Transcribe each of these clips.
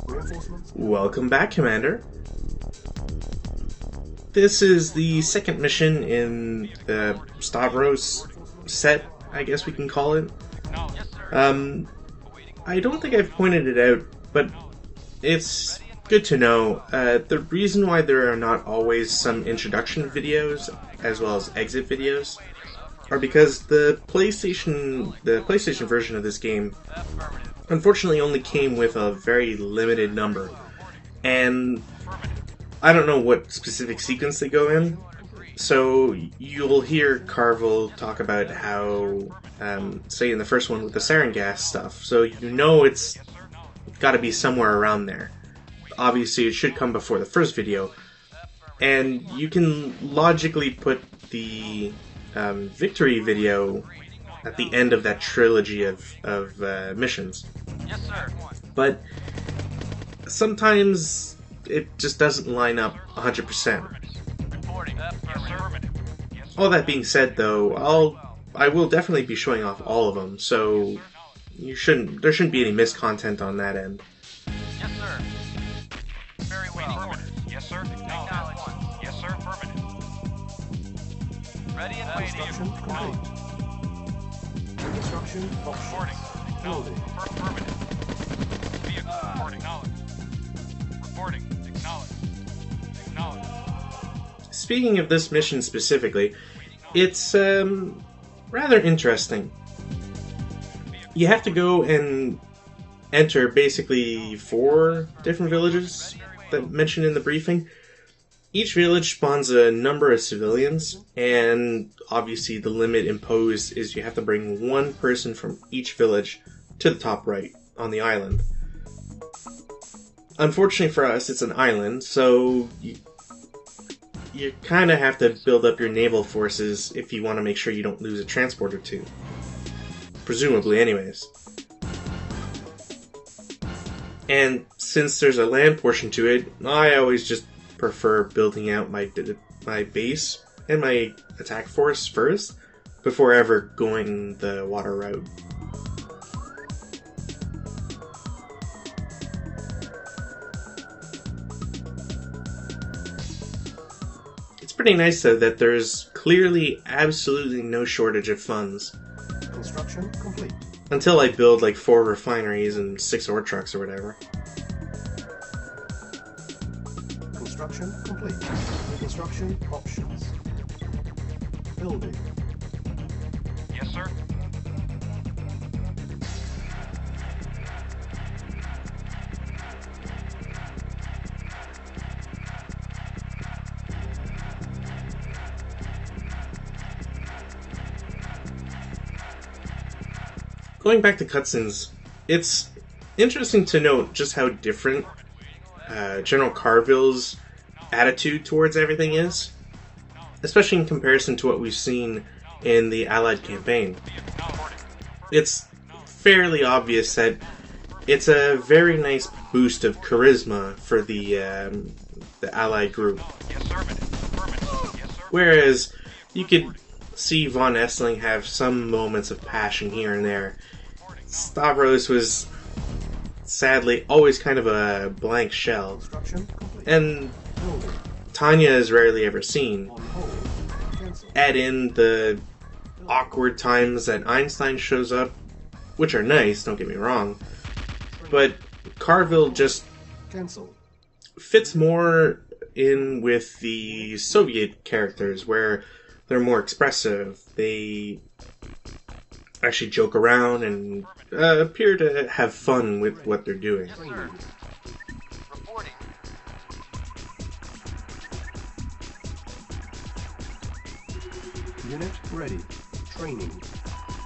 Reinforcements? Welcome back, Commander. This is the second mission in the Stavros set, I guess we can call it. I don't think I've pointed it out, but it's good to know. The reason why there are not always some introduction videos as well as exit videos are because the PlayStation version of this game unfortunately only came with a very limited number, and I don't know what specific sequence they go in. So you'll hear Carvel talk about how, say in the first one with the sarin gas stuff, so you know it's got to be somewhere around there. Obviously it should come before the first video, and you can logically put the victory video at the end of that trilogy of missions. Yes, sir. But sometimes it just doesn't line up 100%. Reporting. Affirmative. Yes, sir. All that being said, though, I will definitely be showing off all of them, so there shouldn't be any missed content on that end. Yes, sir. Very well. Affirmative. Yes, sir. Acknowledge. Yes, sir. Affirmative. Ready and waiting. Construction complete. Construction Reporting. Building. Affirmative. Vehicle reporting. Acknowledge. Reporting. Acknowledge. Acknowledge. Speaking of this mission specifically, it's rather interesting. You have to go and enter basically 4 different villages that mentioned in the briefing. Each village spawns a number of civilians, and obviously the limit imposed is you have to bring 1 person from each village to the top right on the island. Unfortunately for us, it's an island, so you kind of have to build up your naval forces if you want to make sure you don't lose a transport or 2. Presumably, anyways. And since there's a land portion to it, I always just prefer building out my base and my attack force first before ever going the water route. It's pretty nice though that there's clearly absolutely no shortage of funds. Construction complete. Until I build like 4 refineries and 6 ore trucks or whatever. Construction complete. Construction options. Building. Yes, sir. Going back to cutscenes, it's interesting to note just how different General Carville's attitude towards everything is, especially in comparison to what we've seen in the Allied campaign. It's fairly obvious that it's a very nice boost of charisma for the Allied group. Yes, sir. Affirmative. Yes, sir. Whereas you could see von Essling have some moments of passion here and there. Stavros was sadly always kind of a blank shell, Construction complete. and Building. Tanya is rarely ever seen. On hold. Cancel. Add in the awkward times that Einstein shows up, which are nice, don't get me wrong, but Carville just Cancel. fits more in with the Soviet characters, where they're more expressive. They actually joke around and appear to have fun with what they're doing. Yes, sir. Reporting. Unit ready. Training.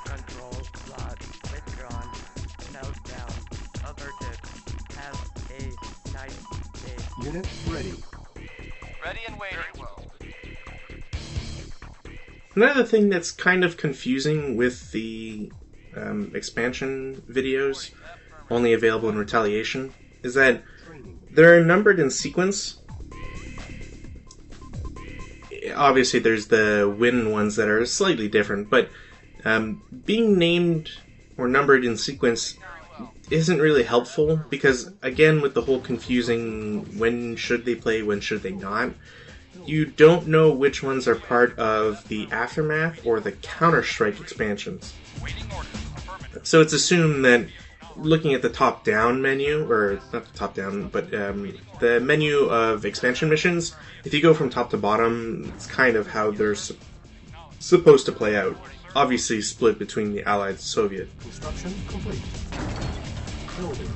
Control slot withdrawn. Meltdown averted. Have a nice day. Unit ready. Ready and waiting. Very well. Another thing that's kind of confusing with the expansion videos, only available in Retaliation, is that Training. they're numbered in sequence. Obviously, there's the win ones that are slightly different, but being named or numbered in sequence isn't really helpful because, again, with the whole confusing when should they play, when should they not, you don't know which ones are part of the Aftermath or the Counter-Strike expansions. Waiting orders. Affirmative. So it's assumed that looking at the top-down menu, or not the top-down, but the menu of expansion missions, if you go from top to bottom, it's kind of how they're supposed to play out. Obviously split between the Allied and Soviet. Construction complete. Building.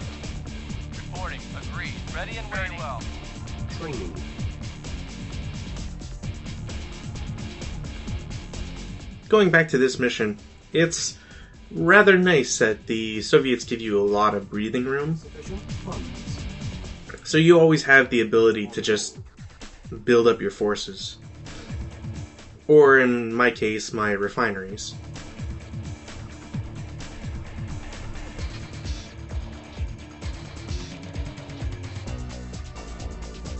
Reporting. Agreed. Ready and waiting. Well. Training. Going back to this mission, it's rather nice that the Soviets give you a lot of breathing room, Sufficient funds. so you always have the ability to just build up your forces. Or, in my case, my refineries.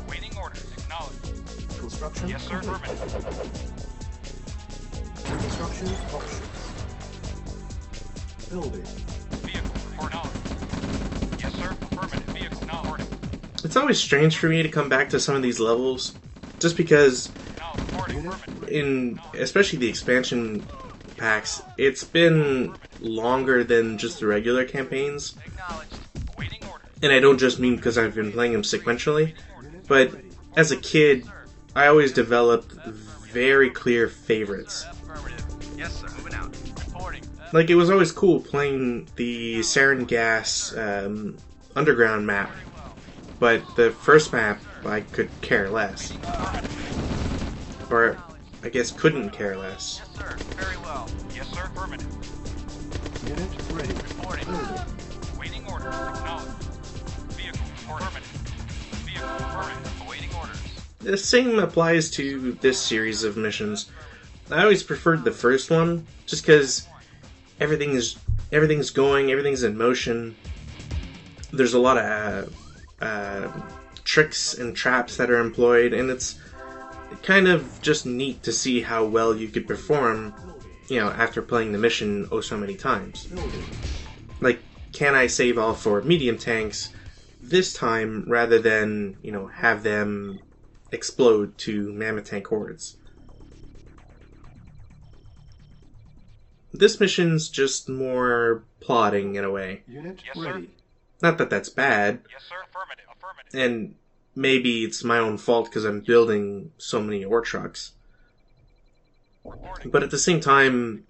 Waiting orders. Acknowledged. Construction Yes, sir. complete. Affirmative. Construction options. Building. Vehicle. Report knowledge. Yes, sir. Affirmative. Vehicle. Knowledge. It's always strange for me to come back to some of these levels, just because Reporting. Unit in especially the expansion packs, it's been longer than just the regular campaigns. Acknowledged. Waiting orders. And I don't just mean because I've been playing them sequentially, but as a kid, I always developed very clear favorites. Affirmative. Yes, sir. Moving out. Reporting. Like, it was always cool playing the Sarin Gas underground map, but the first map I could care less. Or, I guess, couldn't care less. Yes, sir. Very well. Yes, sir. Affirmative. unit ready. Reporting. Building. Waiting orders. Acknowledged. Vehicle. Report. Affirmative. Vehicle. Affirmative. Awaiting orders. The same applies to this series of missions. I always preferred the first one, just because everything's going, everything's in motion. There's a lot of tricks and traps that are employed, and it's kind of just neat to see how well you could perform, after playing the mission oh so many times. Building. Like, can I save all 4 medium tanks this time rather than, have them explode to mammoth tank hordes? This mission's just more plotting in a way. Unit Yes, sir. ready. Not that that's bad, Yes, sir. Affirmative. Affirmative. and maybe it's my own fault because I'm building so many ore trucks. Reporting. But at the same time,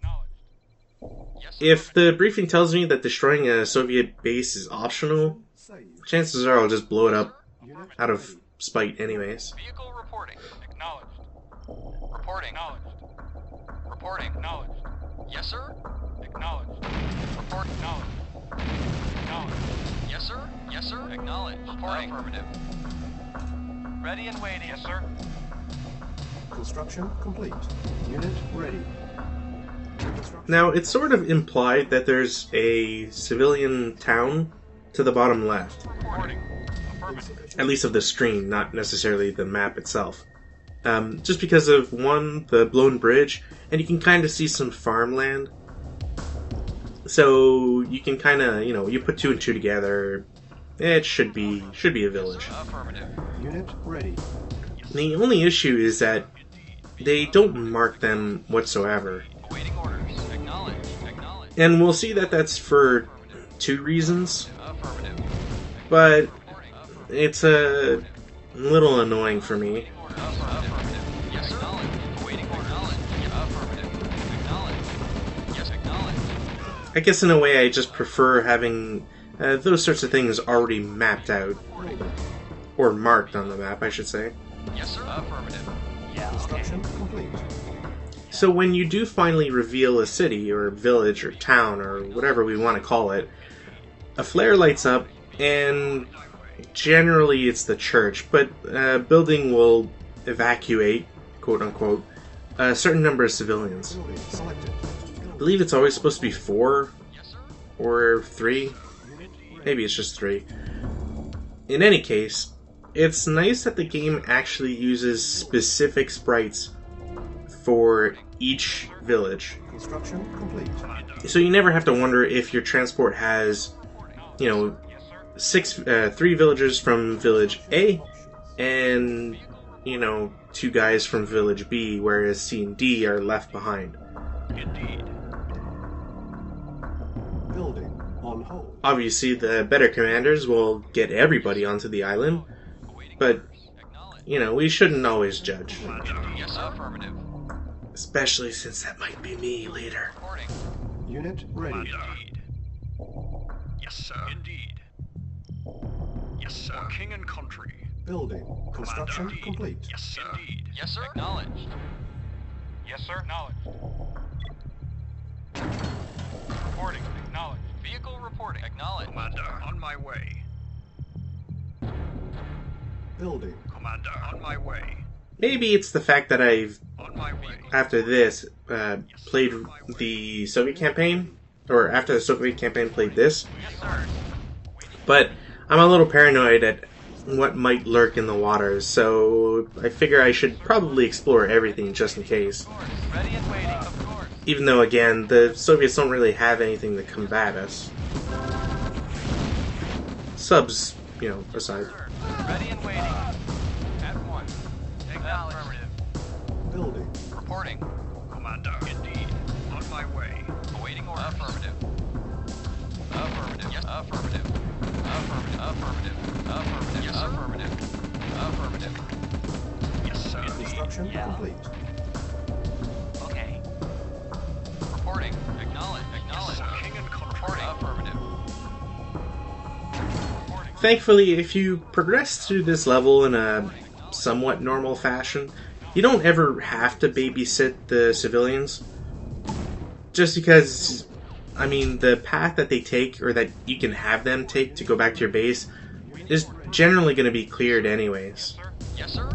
Acknowledged. Yes, sir. if the briefing tells me that destroying a Soviet base is optional, Save. chances are I'll just blow it up Unit out of ready. spite anyways. Vehicle reporting. Acknowledged. Reporting. Acknowledged. Reporting. Acknowledged. Yes, sir. Acknowledged. Report. Acknowledged. Acknowledged. Yes, sir. Yes, sir. Acknowledged. Reporting. Affirmative. Ready and waiting. Yes, sir. Construction complete. Unit ready. Construction Now, it's sort of implied that there's a civilian town to the bottom left, Reporting. Affirmative. insufficient. at least of the screen, not necessarily the map itself. Just because of, one, the blown bridge, and you can kind of see some farmland. So you can kind of, you put 2 and 2 together, it should be a village. Affirmative. Unit ready. The only issue is that they don't mark them whatsoever. Awaiting orders. Acknowledged. Acknowledged. And we'll see that that's for 2 reasons, Affirmative. but it's a little annoying for me. Affirmative. Yes, sir. Acknowledged. Awaiting order. Acknowledged. Affirmative. Acknowledged. Yes, acknowledged. I guess in a way I just prefer having those sorts of things already mapped out, Building. or marked on the map, I should say. Yes, sir. Affirmative. Yeah, Construction complete. So when you do finally reveal a city, or village, or town, or whatever we want to call it, a flare lights up, and generally it's the church, but a building will evacuate, quote-unquote, a certain number of civilians. Building selected. I believe it's always supposed to be 4, Yes, sir. or 3. Maybe it's just 3. In any case, it's nice that the game actually uses specific sprites for each village. Construction complete. So you never have to wonder if your transport has you know, three villagers from village A, and, you know, 2 guys from village B, whereas C and D are left behind. Indeed. Building on hold. Obviously, the better commanders will get everybody onto the island, but, you know, we shouldn't always judge. Yes, affirmative. Especially since that might be me later. Reporting. Unit ready. Indeed. Yes, sir. Indeed. Yes, sir. For king and country. Building. Construction Indeed. complete. Yes, sir. Indeed. Yes, sir. Acknowledged. Yes, sir. Acknowledged. Reporting. Acknowledged. Vehicle reporting. Acknowledged. Commander, on my way. Building. Commander, on my way. Maybe it's the fact that I've, On my way. after this, played the Soviet campaign, or after the Soviet campaign played this, Yes, sir. but I'm a little paranoid at what might lurk in the waters, so I figure I should probably explore everything just in case. Of course. Ready and waiting. Of course. Even though, again, the Soviets don't really have anything to combat us. Subs, you know, aside. Sir. Ready and waiting. At once. Acknowledged. Affirmative. Building. Reporting. Commander. Indeed. On my way. Awaiting orders. Affirmative. Affirmative. Yes. Affirmative. Affirmative. Affirmative. Affirmative. Yes, affirmative. Affirmative. Yes, sir. Construction complete. Okay. Reporting. Acknowledge. Acknowledge. Yes, king and reporting. Affirmative. Reporting. Thankfully, if you progress through this level in a somewhat normal fashion, you don't ever have to babysit the civilians. Just because, I mean, the path that they take, or that you can have them take to go back to your base, is generally going to be cleared anyways. Yes, sir.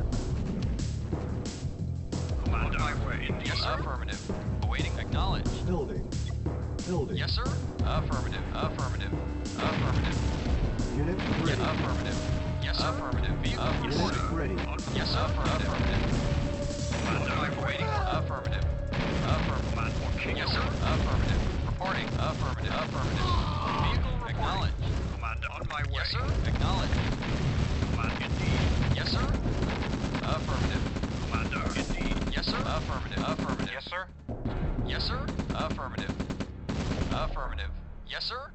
Commander, on my way. Yes, sir. Affirmative. Awaiting. Acknowledge. Building. Building. Yes, sir. Affirmative. Affirmative. Affirmative. Unit Yes, ready. affirmative. Yes, affirmative. Vehicle Unit reporting. ready. Yes, affirmative. Commander, I'm waiting. Affirmative. Affirmative. Yes, sir. Affirmative. Reporting. Affirmative. Affirmative. Vehicle acknowledged. Commander, on my way. Yes, sir. Acknowledged. Commander, indeed. Yes, sir. Affirmative. Commander, indeed. Yes, sir. Affirmative. Affirmative. Yes, sir. Yes, sir. Affirmative. Affirmative. Yes, sir.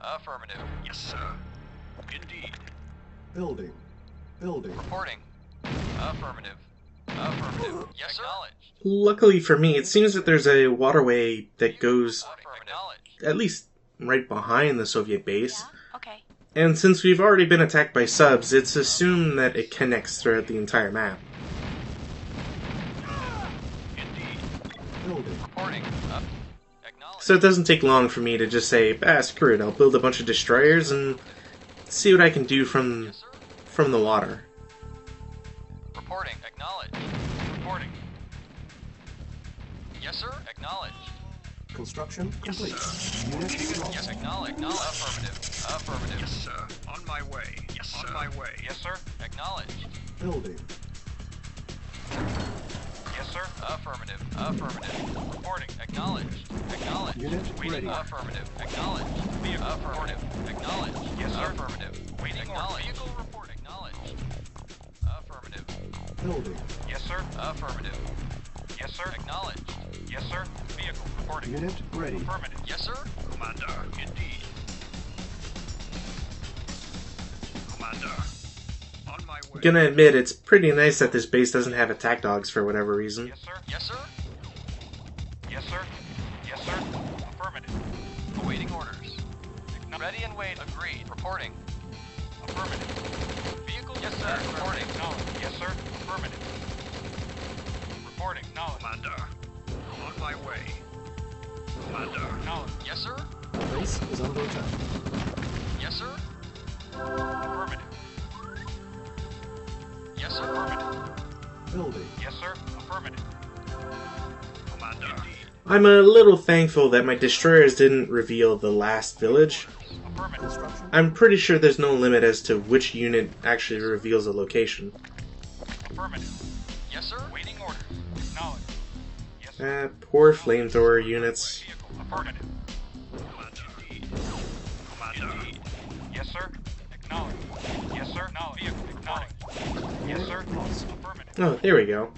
Affirmative. Yes, sir. Indeed. Building. Building. Reporting. Affirmative. Affirmative. Yes, sir. Acknowledged. Luckily for me, it seems that there's a waterway that goes Acknowledged. at least right behind the Soviet base. Yeah? Okay. And since we've already been attacked by subs, it's assumed that it connects throughout the entire map. Indeed. Building. Reporting. Acknowledged. So it doesn't take long for me to just say, screw it, I'll build a bunch of destroyers and see what I can do from the water. Reporting. Acknowledged. Reporting. Yes, sir. Acknowledged. Construction complete. Unit lost. Yes, acknowledged. Affirmative. Affirmative. Yes, sir. On my way. Yes, sir. On my way. Yes, sir. Acknowledged. Building. Yes, sir. Affirmative. Affirmative. Reporting. Acknowledged. Acknowledged. Unit Waiting. ready. Affirmative. Acknowledged. Vehicle. Affirmative. Acknowledged. Yes, sir. Affirmative. Waiting. Acknowledged. Vehicle report. Acknowledged. Affirmative. Building. Yes, sir. Affirmative. Yes, sir. Acknowledged. Yes, sir. Vehicle reporting. Unit ready. Affirmative. Yes, sir. Commander. Indeed. Commander. On my way. Gonna admit, it's pretty nice that this base doesn't have attack dogs for whatever reason. Yes, sir. Yes, sir. Yes, sir. Yes, sir. Affirmative. Awaiting orders. Ready and wait. Agreed. Reporting. Affirmative. Vehicle. Yes, sir. Reporting. Acknowledged. Yes, sir. Affirmative. Reporting. Acknowledged. Commander. On my way. Commander. Acknowledged. Yes, sir. Base is under attack. Yes, sir. Affirmative. Yes, sir. Affirmative. Building. Yes, sir. Affirmative. Commander. Indeed. I'm a little thankful that my destroyers didn't reveal the last village. Affirmative. Construction. I'm pretty sure there's no limit as to which unit actually reveals a location. Affirmative. Yes, sir. Waiting orders. Acknowledged. Yes, sir. Poor flamethrower units. Vehicle. Affirmative. Commander. Indeed. Commander. Indeed. Yes, sir. Acknowledged. Yes, sir. No. Vehicle acknowledged. Yes, sir. Lost. Affirmative. Oh, there we go.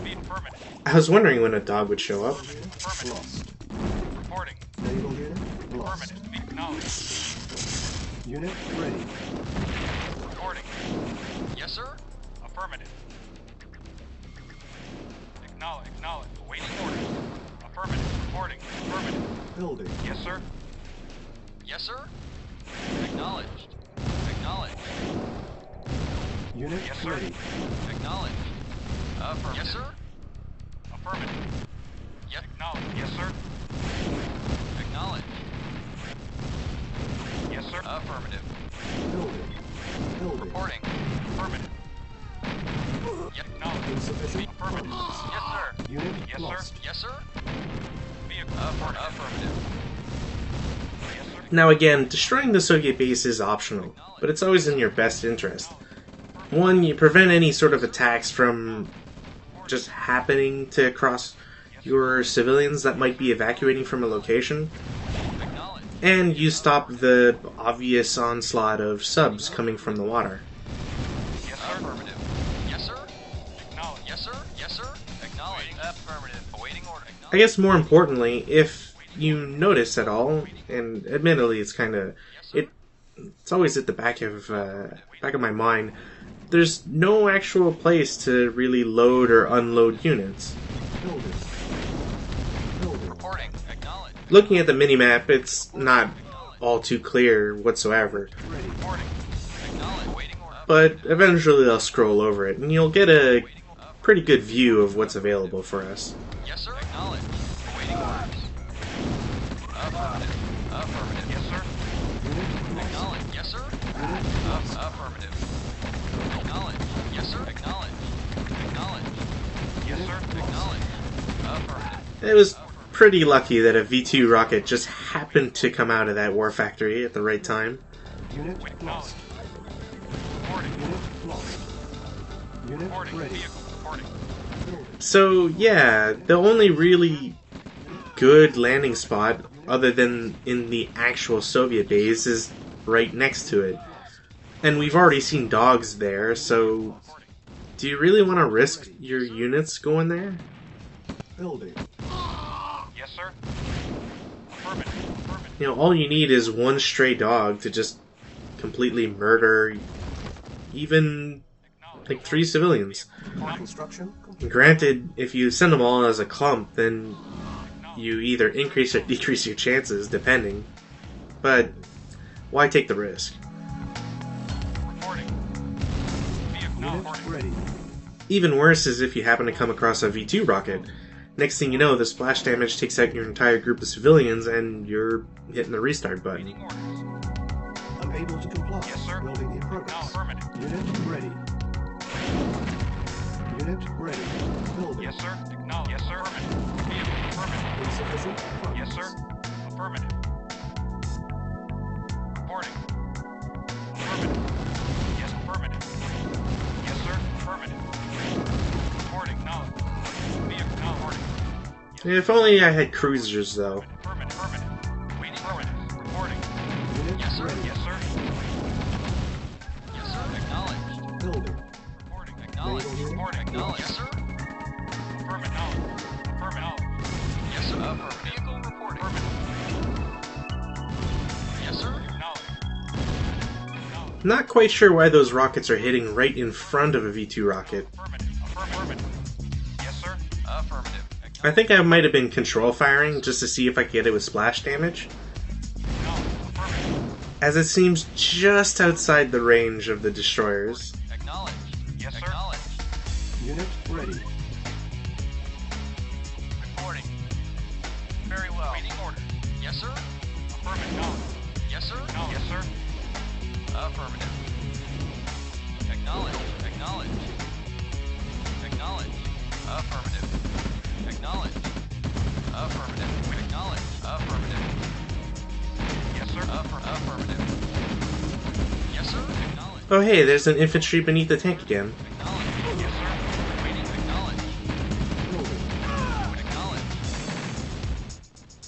Be affirmative. I was wondering when a dog would show up. Affirmative. Lost. Reporting. Naval unit lost. Affirmative. Be acknowledged. Unit ready. Reporting. Yes, sir. Affirmative. Acknowledge. Awaiting orders. Affirmative. Reporting. Affirmative. Building. Yes, sir. Yes, sir. Acknowledged. Acknowledged. Unit Yes, sir. ready. Acknowledged. Affirmative. Yes, sir. Affirmative. Yes. Acknowledged. Yes, sir. Acknowledged. Yes, sir. Affirmative. Building. Building. Reporting. Affirmative. Yes. Acknowledged. Insufficient Affirmative. funds. Yes, sir. Unit Yes, lost. sir. Yes, sir. Vehicle. Affirmative. Yes, sir. Now again, destroying the Soviet base is optional, but it's always in your best interest. One, you prevent any sort of attacks from just happening to cross your civilians that might be evacuating from a location, Acknowledged. and you stop the obvious onslaught of subs coming from the water. Yes, sir. Affirmative. Yes, sir. Acknowledged. Yes, sir. Yes, sir. Acknowledged. Affirmative. Awaiting order. I guess more importantly, if you notice at all, and admittedly it's it's always at the back of my mind, there's no actual place to really load or unload units. Building. Building. Reporting. Acknowledged. Looking at the minimap, it's not all too clear whatsoever, Ready. Reporting. Acknowledged. Awaiting order. but eventually they'll scroll over it, and you'll get a pretty good view of what's available for us. Yes, sir. Acknowledged. Awaiting orders. Affirmative. Affirmative. Yes, sir. Unit lost. Acknowledged. Yes, sir. Unit lost. Affirmative. Acknowledged. Yes, sir. Acknowledged. Acknowledged. Yes, sir. Acknowledged. Affirmative. It was pretty lucky that a V2 rocket just happened to come out of that war factory at the right time. Unit lost. Reporting. Unit lost. Unit Reporting. ready. Vehicle reporting. Building. So yeah, the only really good landing spot, other than in the actual Soviet base, is right next to it. And we've already seen dogs there, so do you really want to risk your units going there? Building. Yes, sir. Affirmative. Affirmative. You know, all you need is one stray dog to just completely murder even like 3 civilians. Construction complete. Granted, if you send them all as a clump, then you either increase or decrease your chances, depending. But why take the risk? Reporting. Vehicle Unit reporting. ready. Even worse is if you happen to come across a V2 rocket. Next thing you know, the splash damage takes out your entire group of civilians and you're hitting the restart button. Awaiting orders. Unable to comply. Yes, sir. Building in progress. Affirmative. Unit ready. Unit ready. Building. Yes, sir. Acknowledged. Yes, sir. Affirmative. Vehicle affirmative. Insufficient funds. Yes, sir. Affirmative. Reporting. Affirmative. Yes, affirmative. Yes, sir. Affirmative. Reporting. Knowledge. Vehicle now reporting. If only I had cruisers, though. Affirmative. Affirmative. Waiting. Affirmative. Reporting. Unit Yes, sir. ready. Yes, sir. Yes, sir. Acknowledged. Building. Reporting. Acknowledged. Reporting. Acknowledged. Yes, sir. Affirmative. Knowledge. Affirmative. Knowledge. Yes, sir. Affirmative. Vehicle reporting. Affirmative. Yes, sir. Acknowledged. Acknowledged. Not quite sure why those rockets are hitting right in front of a V2 rocket. Affirmative. Affirmative. Yes, sir. Affirmative. I think I might have been control firing just to see if I could get it with splash damage, Acknowledged. Affirmative. as it seems just outside the range of the destroyers. Acknowledged. Yes, sir. Acknowledged. Unit ready. Reporting. Very well. Waiting orders. Yes, sir. Affirmative. Knowledge. Yes, sir. Knowledge. Yes, sir. Affirmative. Acknowledge. Acknowledge. Acknowledge. Affirmative. Acknowledge. Affirmative. Acknowledge. Affirmative. Yes, sir. Affirmative. Yes, sir. Acknowledge. Oh hey, there's an infantry beneath the tank again. Acknowledge. Yes, sir. Waiting. Acknowledge. Building. Acknowledge.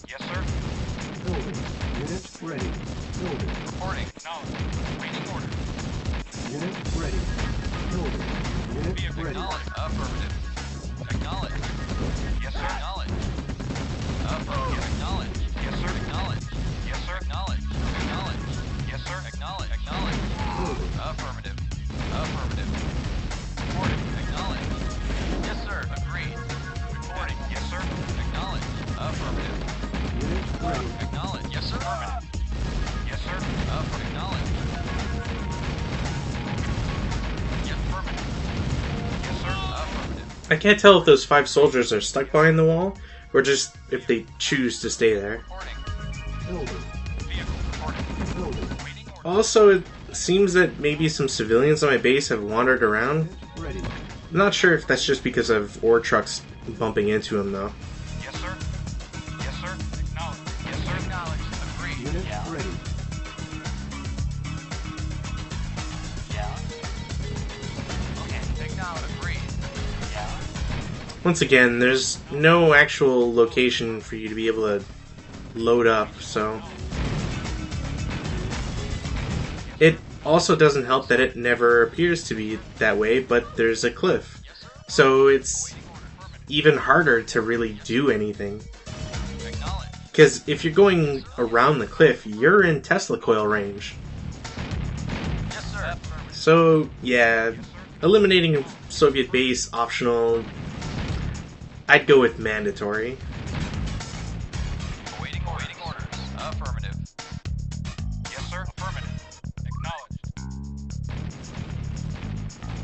Yes, sir. Building. Unit ready. Building. Reporting. Acknowledge. ready. Building. Unit Vehicle ready. acknowledged. Affirmative. Acknowledged. Yes, sir. Acknowledged. Affirmative. Acknowledged. Yes, sir. Acknowledged. Yes, sir. Acknowledged. Acknowledged. Yes, sir. Acknowledged. Acknowledged. Building. Affirmative. Affirmative. Reporting. Acknowledged. Yes, sir. Agreed. Reporting. Yes, sir. Acknowledged. Affirmative. Unit ready. Acknowledged. Yes, sir. Affirmative. Yes, sir. Acknowledged. Yes, affirmative. Yes, sir. Affirmative. I can't tell if those 5 soldiers are stuck behind the wall, or just if they choose to stay there. Reporting. Building. Vehicle reporting. Building. Waiting order. Also, it seems that maybe some civilians on my base have wandered around. Unit ready. I'm not sure if that's just because of ore trucks bumping into them, though. Yes, sir. Yes, sir. Acknowledged. Yes, sir. Acknowledged. Agreed. Unit Yeah. ready. Yeah. Okay. Acknowledged. Agreed. Yeah. Once again, there's no actual location for you to be able to load up, so... It also doesn't help that it never appears to be that way, but there's a cliff. So it's even harder to really do anything. Acknowledged. Because if you're going around the cliff, you're in Tesla coil range. Yes, sir. Affirmative. So, yeah, eliminating a Soviet base, optional. I'd go with mandatory. Awaiting orders. Affirmative. Yes, sir. Affirmative. Acknowledged.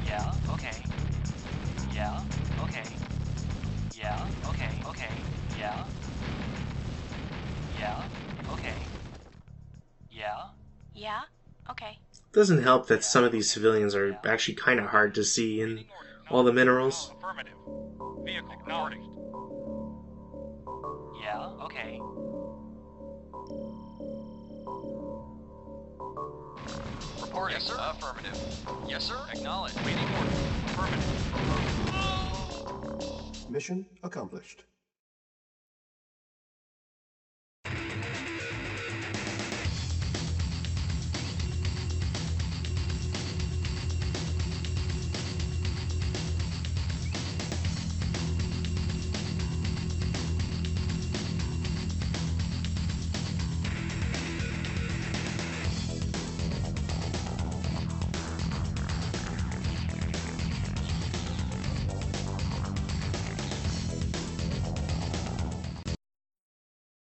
Yeah. Okay. Yeah. Okay. Yeah. Okay. Okay. Yeah. Yeah. Okay. Yeah. Yeah? Okay. Doesn't help that some of these civilians are actually kind of hard to see in all the minerals. Affirmative. Vehicle acknowledged. Yeah. Okay. Reporting. Yes, sir. Affirmative. Yes, sir. Acknowledged. Waiting order. Affirmative. Mission accomplished.